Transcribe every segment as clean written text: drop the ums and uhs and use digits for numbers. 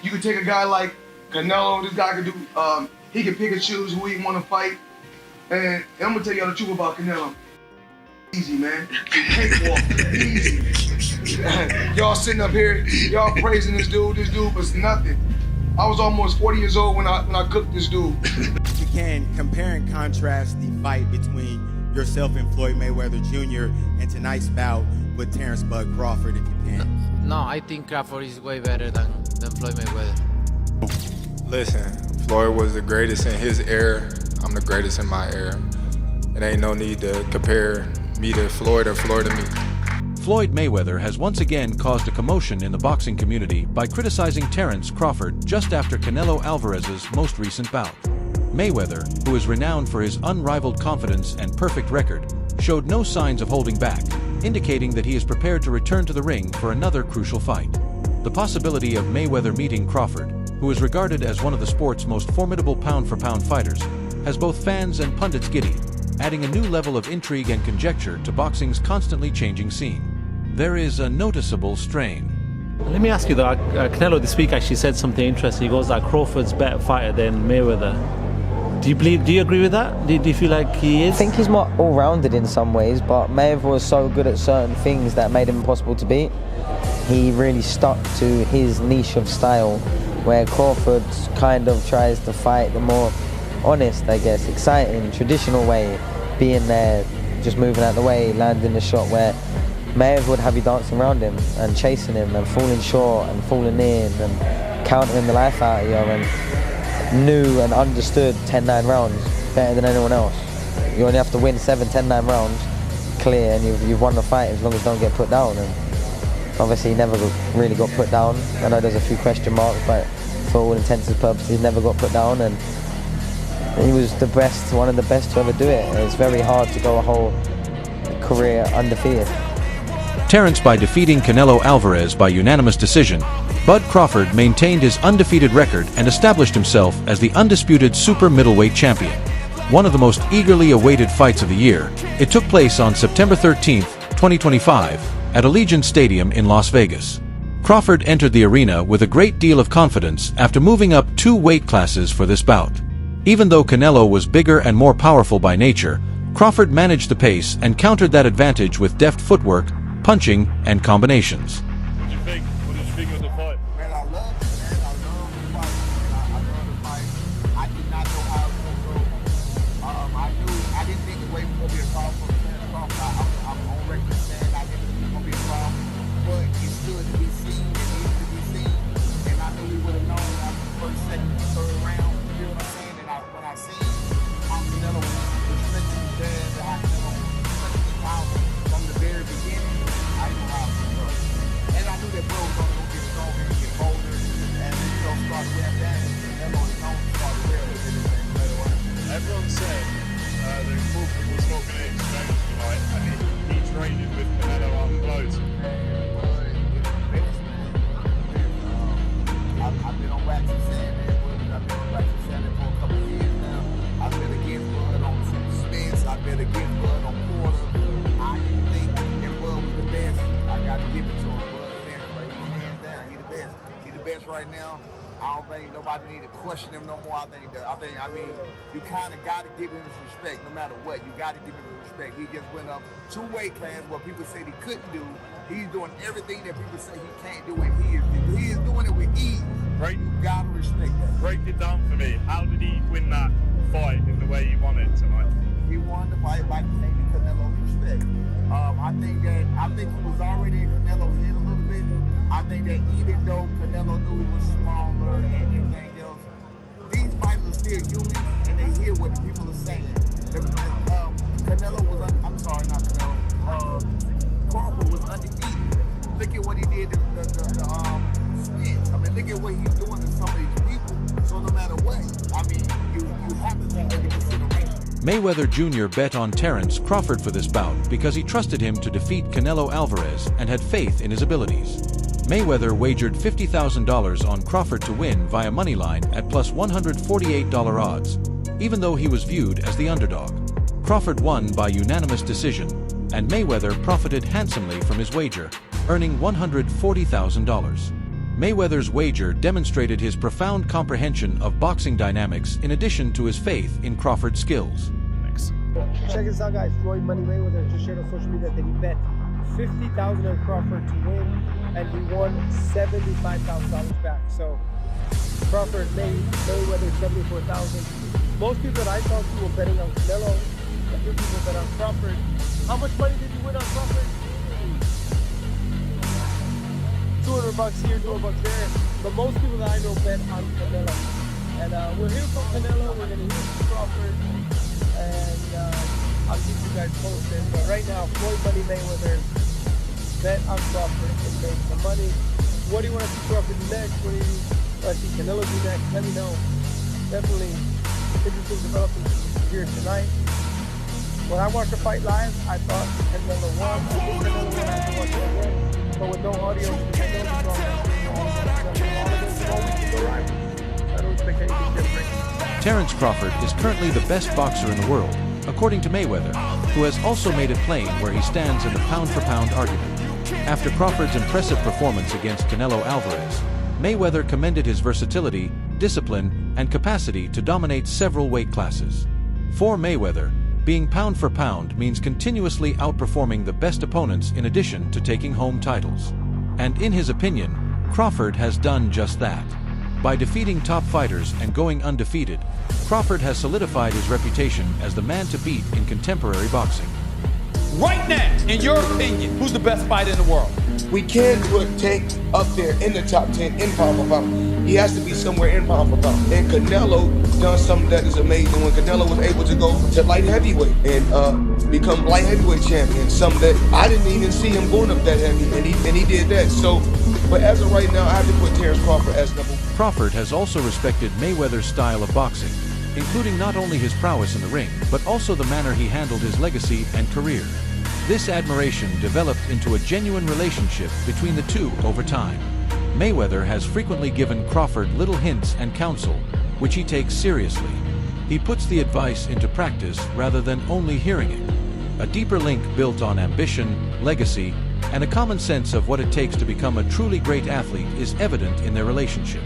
You can take a guy like Canelo. This guy can do. He can pick and choose who he want to fight. And I'm gonna tell y'all the truth about Canelo. Easy, man. Cakewalk. Easy. Y'all sitting up here, y'all praising this dude. This dude was nothing. I was almost 40 years old when I cooked this dude. You can compare and contrast the fight between yourself and Floyd Mayweather Jr. and tonight's bout with Terence "Bud" Crawford, if you can. No, I think Crawford is way better than Floyd Mayweather. Listen, Floyd was the greatest in his era. I'm the greatest in my era. It ain't no need to compare me to Floyd or Floyd to me. Floyd Mayweather has once again caused a commotion in the boxing community by criticizing Terence Crawford just after Canelo Alvarez's most recent bout. Mayweather, who is renowned for his unrivaled confidence and perfect record, showed no signs of holding back, indicating that he is prepared to return to the ring for another crucial fight. The possibility of Mayweather meeting Crawford, who is regarded as one of the sport's most formidable pound-for-pound fighters, has both fans and pundits giddy, adding a new level of intrigue and conjecture to boxing's constantly changing scene. There is a noticeable strain. Let me ask you though, Canelo this week actually said something interesting. He goes that Crawford's a better fighter than Mayweather. Do you agree with that? Do you feel like he is? I think he's more all-rounded in some ways, but Mayweather was so good at certain things that made him impossible to beat. He really stuck to his niche of style, where Crawford kind of tries to fight the more honest, I guess, exciting, traditional way, being there, just moving out the way, landing the shot, where Mayweather would have you dancing around him and chasing him and falling short and falling in and countering the life out of you, and knew and understood 10-9 rounds better than anyone else. You only have to win 7-10-9 rounds clear and you've won the fight as long as you don't get put down. And obviously he never really got put down. I know there's a few question marks, but for all intents and purposes he never got put down, and he was the best, one of the best to ever do it. It's very hard to go a whole career undefeated. Terence by defeating Canelo Alvarez by unanimous decision, Bud Crawford maintained his undefeated record and established himself as the undisputed super middleweight champion. One of the most eagerly awaited fights of the year, it took place on September 13, 2025, at Allegiant Stadium in Las Vegas. Crawford entered the arena with a great deal of confidence after moving up 2 weight classes for this bout. Even though Canelo was bigger and more powerful by nature, Crawford managed the pace and countered that advantage with deft footwork, punching, and combinations. What did you think? What did you think of the fight? Man, I love it, man. I love the fight. I love the fight. I did not know how it was going to go. I didn't think the way it was going to be a problem for Terence Crawford. I'm on record saying I didn't think it was going to be a problem. But it stood to be seen. It needed to be seen. And I knew we would have known after the first, second, third round. You know what I'm saying? And when I seen Canelo was mentioned there, that I from the very beginning, I knew how it was going. And I knew that bro was going to get stronger and get bolder, and start to wear down. That on his own started wearing it later on. Everyone said that Crawford was not going to exchange tonight, and he traded with Canelo unloads. I've been on wax and saying that, I've been on wax and saying that for a couple of years now. I've been against Bud on Spence, I've been against Bud on Porter. I didn't think that Bud was the best. I got to give it to him. Bud, he's hands down. He's the best. He's the best right now. I don't think nobody need to question him no more. I mean, you kind of got to give him his respect no matter what. You got to give him his respect. He just went up 2 weight classes where people said he couldn't do. He's doing everything that people say he can't do, and he is doing it with ease. Break, You got to respect that. break it down for me. How did he win that fight in the way he won it tonight? He won the fight by taking Canelo's respect. I think he was already in Canelo's head a little bit. I think that even though Canelo knew he was smaller and everything else, these fighters are still human and they hear what the people are saying. Canelo was, I'm sorry, not Canelo. Crawford was undefeated. Look at what he did to the Spence. I mean, look at what he's doing to some of these people. So no matter what, I mean, you have to take into consideration. Mayweather Jr. bet on Terence Crawford for this bout because he trusted him to defeat Canelo Alvarez and had faith in his abilities. Mayweather wagered $50,000 on Crawford to win via moneyline at plus $148 odds, even though he was viewed as the underdog. Crawford won by unanimous decision, and Mayweather profited handsomely from his wager, earning $140,000. Mayweather's wager demonstrated his profound comprehension of boxing dynamics in addition to his faith in Crawford's skills. Check this out, guys. Floyd Mayweather just shared on social media that he bet $50,000 on Crawford to win, and he won $75,000 back. So Crawford made Mayweather $74,000. Most people that I talked to were betting on Canelo. A few people bet on Crawford. How much money did you win on Crawford? $200 here, $200 there. But most people that I know bet on Canelo. And we'll hear from Canelo. We're gonna hear from Crawford. And I'll keep you guys posted. But right now, Floyd Mayweather bet on Crawford and made some money. What do you want to see Crawford do next? What do you want to see Canelo do next? Let me know. Definitely interesting developments here tonight. When I watched the fight live, I thought Canelo won. I think Canelo won. I have to watch it again. But with no audio, I don't expect anything different. Terence Crawford is currently the best boxer in the world, according to Mayweather, who has also made it plain where he stands in the pound-for-pound argument. After Crawford's impressive performance against Canelo Alvarez, Mayweather commended his versatility, discipline, and capacity to dominate several weight classes. For Mayweather, being pound for pound means continuously outperforming the best opponents in addition to taking home titles. And in his opinion, Crawford has done just that. By defeating top fighters and going undefeated, Crawford has solidified his reputation as the man to beat in contemporary boxing. Right now, in your opinion, who's the best fighter in the world? We can put Tank up there in the top 10 in pound for pound. He has to be somewhere in pound for pound. And Canelo done something that is amazing when Canelo was able to go to light heavyweight and become light heavyweight champion. Something that I didn't even see him going up that heavy, and he did that. So, but as of right now, I have to put Terence Crawford as number one. Crawford has also respected Mayweather's style of boxing, including not only his prowess in the ring, but also the manner he handled his legacy and career. This admiration developed into a genuine relationship between the two over time. Mayweather has frequently given Crawford little hints and counsel, which he takes seriously. He puts the advice into practice rather than only hearing it. A deeper link built on ambition, legacy, and a common sense of what it takes to become a truly great athlete is evident in their relationship.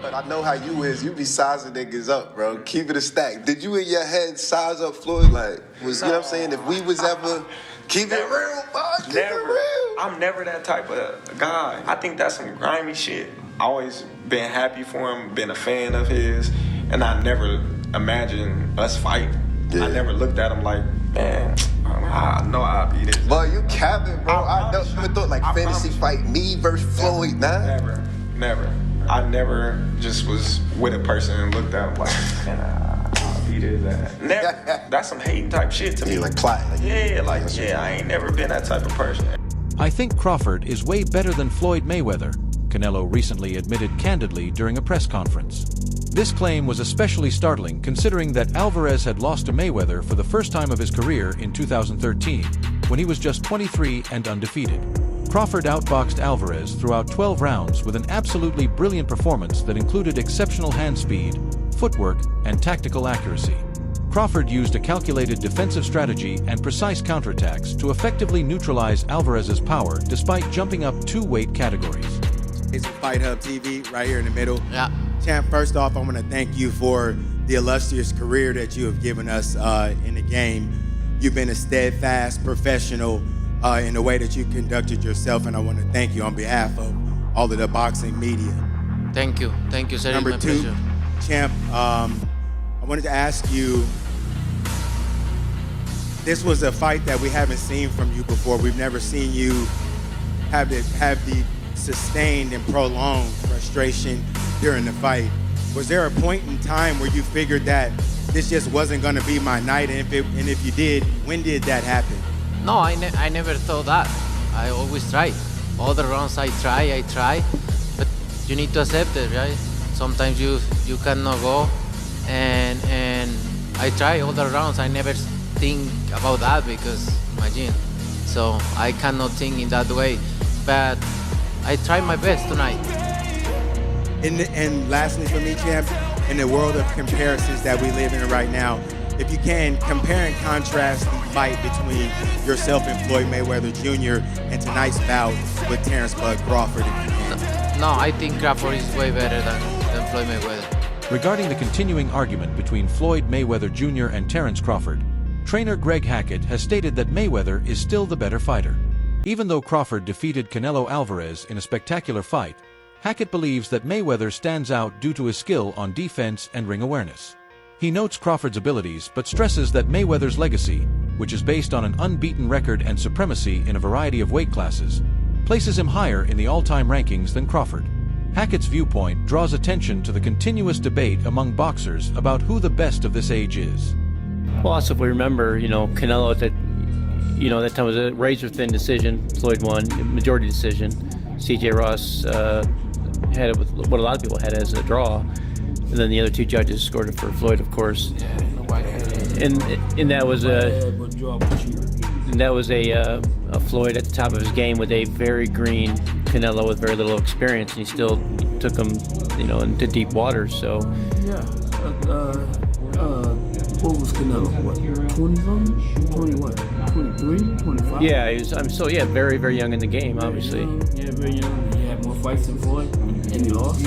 I know how you is. You be sizing niggas up, bro. Keep it a stack. Did you in your head size up Floyd? Like, you know what I'm saying? If we was ever... Keep it real, boy. Keep it real. I'm never that type of guy. I think that's some grimy shit. Always been happy for him, been a fan of his, and I never imagined us fight. Yeah. I never looked at him like, man, I know I'll be this. Boy, you capping, bro. I never thought like fantasy fight me versus Floyd, nah. Never. I never just was with a person and looked at him like, man, I'll beat his ass. Never. That's some hating type shit to me. Like plotting. Yeah, I ain't never been that type of person. I think Crawford is way better than Floyd Mayweather, Canelo recently admitted candidly during a press conference. This claim was especially startling considering that Alvarez had lost to Mayweather for the first time of his career in 2013, when he was just 23 and undefeated. Crawford outboxed Alvarez throughout 12 rounds with an absolutely brilliant performance that included exceptional hand speed, footwork, and tactical accuracy. Crawford used a calculated defensive strategy and precise counterattacks to effectively neutralize Alvarez's power despite jumping up 2 weight categories. It's Fight Hub TV right here in the middle. Yeah. Champ, first off, I want to thank you for the illustrious career that you have given us in the game. You've been a steadfast professional in the way that you conducted yourself, and I want to thank you on behalf of all of the boxing media. Thank you, sir. Number it's my 2, pleasure. Champ, I wanted to ask you, this was a fight that we haven't seen from you before. We've never seen you have the sustained and prolonged frustration during the fight. Was there a point in time where you figured that this just wasn't going to be my night? And if you did, when did that happen? No, I never thought that. I always try. All the rounds I try, but you need to accept it, right? Sometimes you cannot go, and I try all the rounds. I never think about that because imagine. So I cannot think in that way, but I try my best tonight. And lastly for me, Champ, in the world of comparisons that we live in right now, if you can, compare and contrast the fight between yourself and Floyd Mayweather Jr. and tonight's bout with Terence Crawford. No, I think Crawford is way better than Floyd Mayweather. Regarding the continuing argument between Floyd Mayweather Jr. and Terence Crawford, trainer Greg Hackett has stated that Mayweather is still the better fighter. Even though Crawford defeated Canelo Alvarez in a spectacular fight, Hackett believes that Mayweather stands out due to his skill on defense and ring awareness. He notes Crawford's abilities but stresses that Mayweather's legacy, which is based on an unbeaten record and supremacy in a variety of weight classes, places him higher in the all-time rankings than Crawford. Hackett's viewpoint draws attention to the continuous debate among boxers about who the best of this age is. Well, also if we remember, Canelo at that time was a razor-thin decision. Floyd won, majority decision. C.J. Ross had it with what a lot of people had as a draw. And then the other two judges scored it for Floyd, of course. And that was a Floyd at the top of his game with a very green Canelo with very little experience, and he still took him, into deep waters. So yeah, what was Canelo? What, 20-something? 20 what? 23? 25? Yeah, very, very young in the game, obviously. Yeah, very young. He had more fights than Floyd, and he lost.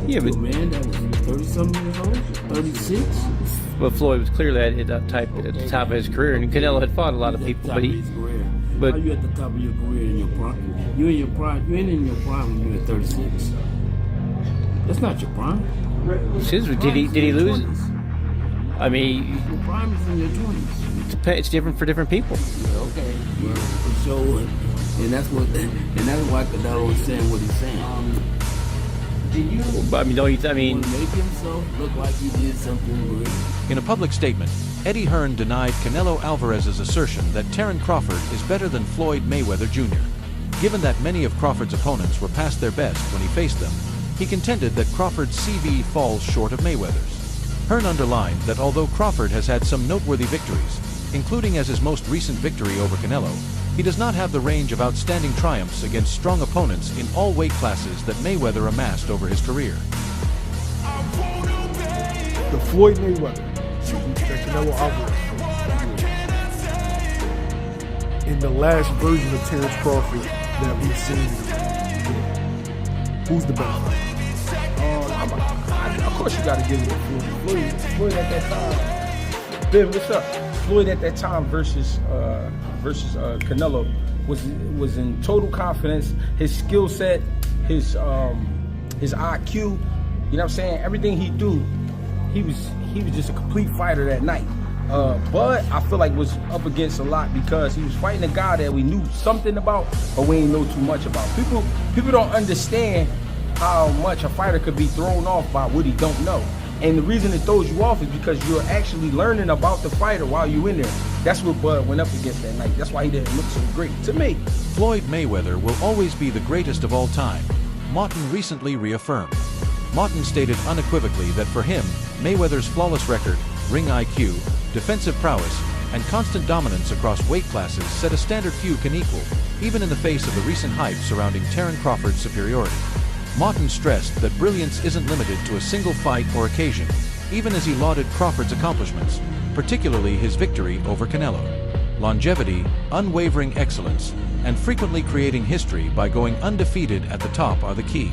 Yeah, but man, that was 30-something years old, 36. But Floyd was clearly at the top of his career, and Canelo had fought a lot of people. But how are you at the top of your career in your prime? You ain't in your prime when you're at 36. That's not your prime. Did he lose? I mean, your prime is in your 20s. It's different for different people. Okay. Well, so, and that's why Canelo is saying what he's saying. Make himself look like he did something great. In a public statement, Eddie Hearn denied Canelo Alvarez's assertion that Terence Crawford is better than Floyd Mayweather Jr. Given that many of Crawford's opponents were past their best when he faced them, he contended that Crawford's CV falls short of Mayweather's. Hearn underlined that although Crawford has had some noteworthy victories, including as his most recent victory over Canelo, he does not have the range of outstanding triumphs against strong opponents in all weight classes that Mayweather amassed over his career. The Floyd Mayweather, the Canelo Alvarez, in the last version of Terence Crawford that we've seen, who's the better fighter? Of course you got to give it to Floyd at that time. Ben, what's up? Floyd at that time versus Canelo was in total confidence. His skill set, his IQ, you know what I'm saying? Everything he do, he was just a complete fighter that night. But I feel like was up against a lot because he was fighting a guy that we knew something about, but we didn't know too much about. People don't understand how much a fighter could be thrown off by what he don't know. And the reason it throws you off is because you're actually learning about the fighter while you're in there. That's what Bud went up against that night. That's why he didn't look so great to me. Floyd Mayweather will always be the greatest of all time, Moughton recently reaffirmed. Moughton stated unequivocally that for him, Mayweather's flawless record, ring IQ, defensive prowess, and constant dominance across weight classes set a standard few can equal, even in the face of the recent hype surrounding Terence Crawford's superiority. Moughton stressed that brilliance isn't limited to a single fight or occasion, even as he lauded Crawford's accomplishments, particularly his victory over Canelo. Longevity, unwavering excellence, and frequently creating history by going undefeated at the top are the key.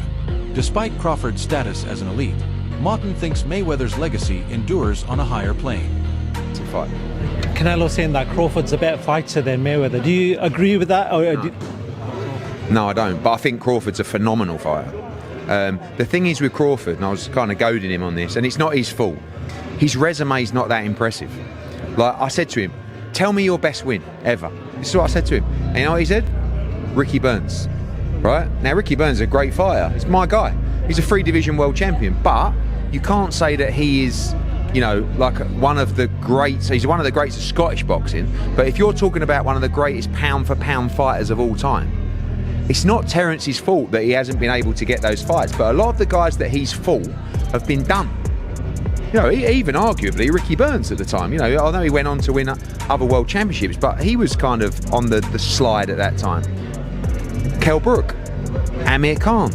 Despite Crawford's status as an elite, Moughton thinks Mayweather's legacy endures on a higher plane. It's a fight. Canelo saying that Crawford's a better fighter than Mayweather. Do you agree with that? No, I don't. But I think Crawford's a phenomenal fighter. The thing is with Crawford, and I was kind of goading him on this, and it's not his fault, his resume's not that impressive. Like I said to him, tell me your best win ever. This is what I said to him. And you know what he said? Ricky Burns. Right? Now Ricky Burns is a great fighter. He's my guy. He's a 3-division world champion. But you can't say that he is, like one of the greats. He's one of the greats of Scottish boxing. But if you're talking about one of the greatest pound-for-pound fighters of all time, it's not Terence's fault that he hasn't been able to get those fights, but a lot of the guys that he's fought have been done. Even arguably Ricky Burns at the time. I know he went on to win other world championships, but he was kind of on the slide at that time. Kell Brook, Amir Khan,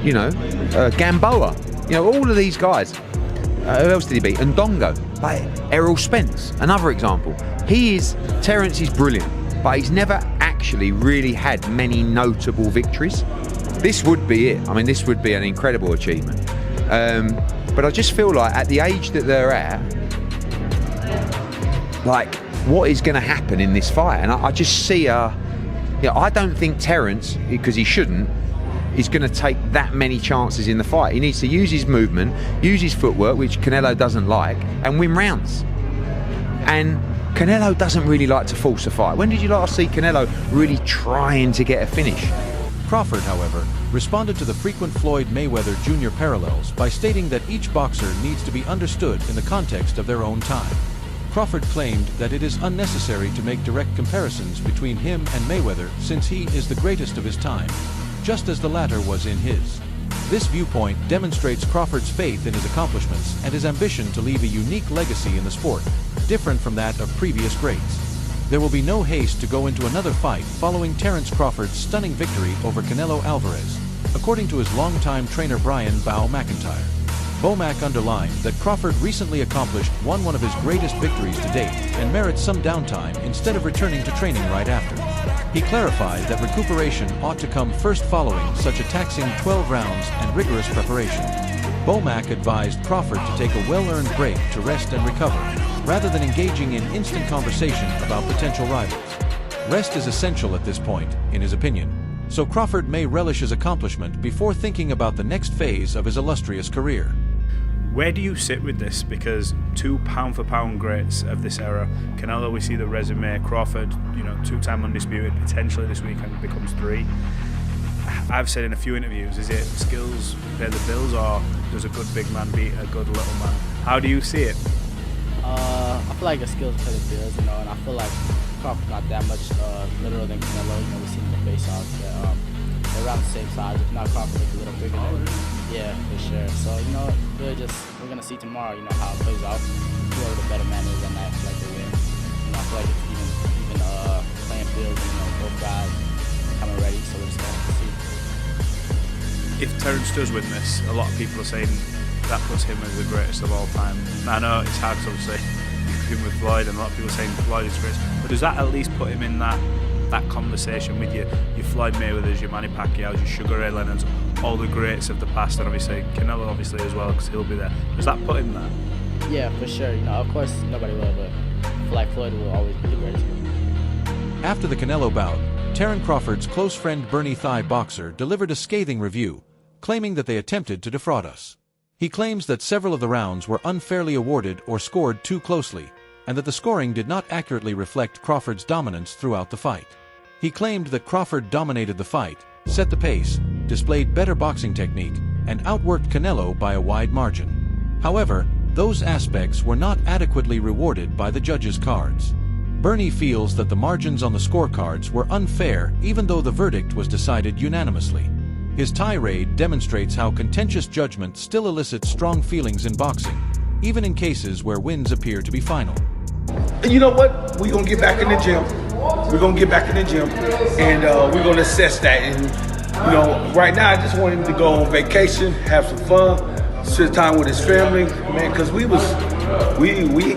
Gamboa, all of these guys. Who else did he beat? Ndongo, like Errol Spence, another example. Terence is brilliant, but he's never actually really had many notable victories. this would be it. I mean, this would be an incredible achievement. But I just feel like at the age that they're at, like, what is going to happen in this fight? And I just see I don't think Terence, because he shouldn't, is going to take that many chances in the fight. He needs to use his movement, use his footwork, which Canelo doesn't like, and win rounds. And Canelo doesn't really like to force a fight. When did you last see Canelo really trying to get a finish? Crawford, however, responded to the frequent Floyd Mayweather Jr. parallels by stating that each boxer needs to be understood in the context of their own time. Crawford claimed that it is unnecessary to make direct comparisons between him and Mayweather since he is the greatest of his time, just as the latter was in his. This viewpoint demonstrates Crawford's faith in his accomplishments and his ambition to leave a unique legacy in the sport, different from that of previous greats. There will be no haste to go into another fight following Terence Crawford's stunning victory over Canelo Alvarez, according to his longtime trainer Brian "Bow" McIntyre. Bomac underlined that Crawford recently accomplished one of his greatest victories to date and merits some downtime instead of returning to training right after. He clarified that recuperation ought to come first following such a taxing 12 rounds and rigorous preparation. Bomac advised Crawford to take a well-earned break to rest and recover, rather than engaging in instant conversation about potential rivals. Rest is essential at this point, in his opinion, so Crawford may relish his accomplishment before thinking about the next phase of his illustrious career. Where do you sit with this? Because two pound-for-pound greats of this era, Canelo, we see the resume, Crawford, you know, two-time undisputed, potentially this weekend becomes 3. I've said in a few interviews, is it skills pay the bills, or does a good big man beat a good little man? How do you see it? I feel like the skills pay the bills, you know, and I feel like Crawford's not that much littler than Canelo. You know, we've seen the face-offs. They're around the same size. If not, Crawford looks a little bigger than him. Yeah, for sure. So, you know, we're going to see tomorrow, you know, how it plays out. Whoever the better man is on that, I feel like they win. You know, I feel like it's even playing field, you know, both guys coming ready, so we're just going to see. If Terence does win this, a lot of people are saying that puts him as the greatest of all time. I know it's hard to say him with Floyd, and a lot of people are saying Floyd is great, but does that at least put him in that conversation with your Floyd Mayweathers, your Manny Pacquiao's, your Sugar Ray Leonards, all the greats of the past, and obviously Canelo obviously as well, because he'll be there. Does that put him there? Yeah, for sure. You know, of course nobody will, but I feel like Floyd will always be the greatest. After the Canelo bout, Terence Crawford's close friend Bernie Thigh boxer delivered a scathing review, claiming that they attempted to defraud us. He claims that several of the rounds were unfairly awarded or scored too closely, and that the scoring did not accurately reflect Crawford's dominance throughout the fight. He claimed that Crawford dominated the fight, set the pace, displayed better boxing technique, and outworked Canelo by a wide margin. However, those aspects were not adequately rewarded by the judges' cards. Bernie feels that the margins on the scorecards were unfair even though the verdict was decided unanimously. His tirade demonstrates how contentious judgment still elicits strong feelings in boxing, even in cases where wins appear to be final. You know what? We're going to get back in the gym. We're going to get back in the gym, and we're going to assess that. And, you know, right now I just want him to go on vacation, have some fun, spend time with his family, man, because we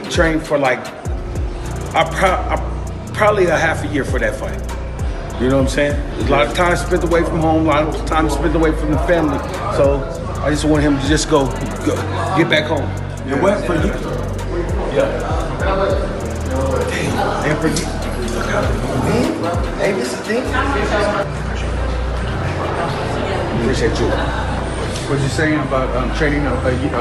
trained for like probably a half a year for that fight. You know what I'm saying? A lot of time spent away from home, a lot of time spent away from the family. So I just want him to just go get back home. And what for you? Yeah. Damn. And for you. Hey, this is the thing. Appreciate you. What you saying about training a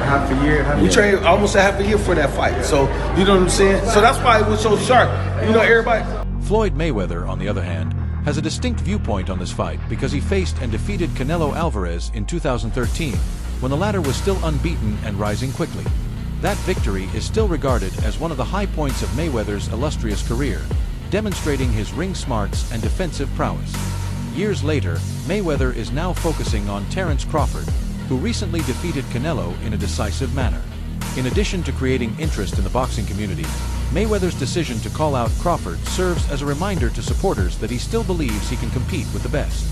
half a year? We trained almost a half a year for that fight. So, you know what I'm saying? So that's why it was so sharp. You know, everybody. Floyd Mayweather, on the other hand, has a distinct viewpoint on this fight because he faced and defeated Canelo Alvarez in 2013, when the latter was still unbeaten and rising quickly. That victory is still regarded as one of the high points of Mayweather's illustrious career, demonstrating his ring smarts and defensive prowess. Years later, Mayweather is now focusing on Terence Crawford, who recently defeated Canelo in a decisive manner. In addition to creating interest in the boxing community, Mayweather's decision to call out Crawford serves as a reminder to supporters that he still believes he can compete with the best.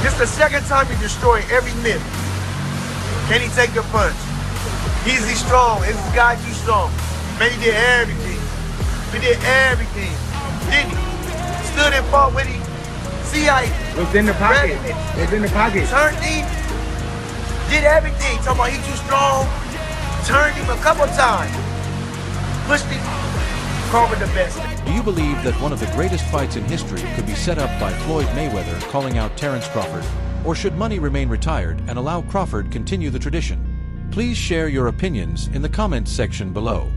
This is the second time he destroyed every myth. Can he take the punch? Is he strong? Is this guy too strong? Man, he did everything. He did everything, didn't he? Stood and fought with him, see how he was in the pocket. It was in the pocket. Turned him, did everything. Talking about he too strong. Turned him a couple times. Pushed him. Crawford the best. Do you believe that one of the greatest fights in history could be set up by Floyd Mayweather calling out Terence Crawford? Or should money remain retired and allow Crawford continue the tradition? Please share your opinions in the comments section below.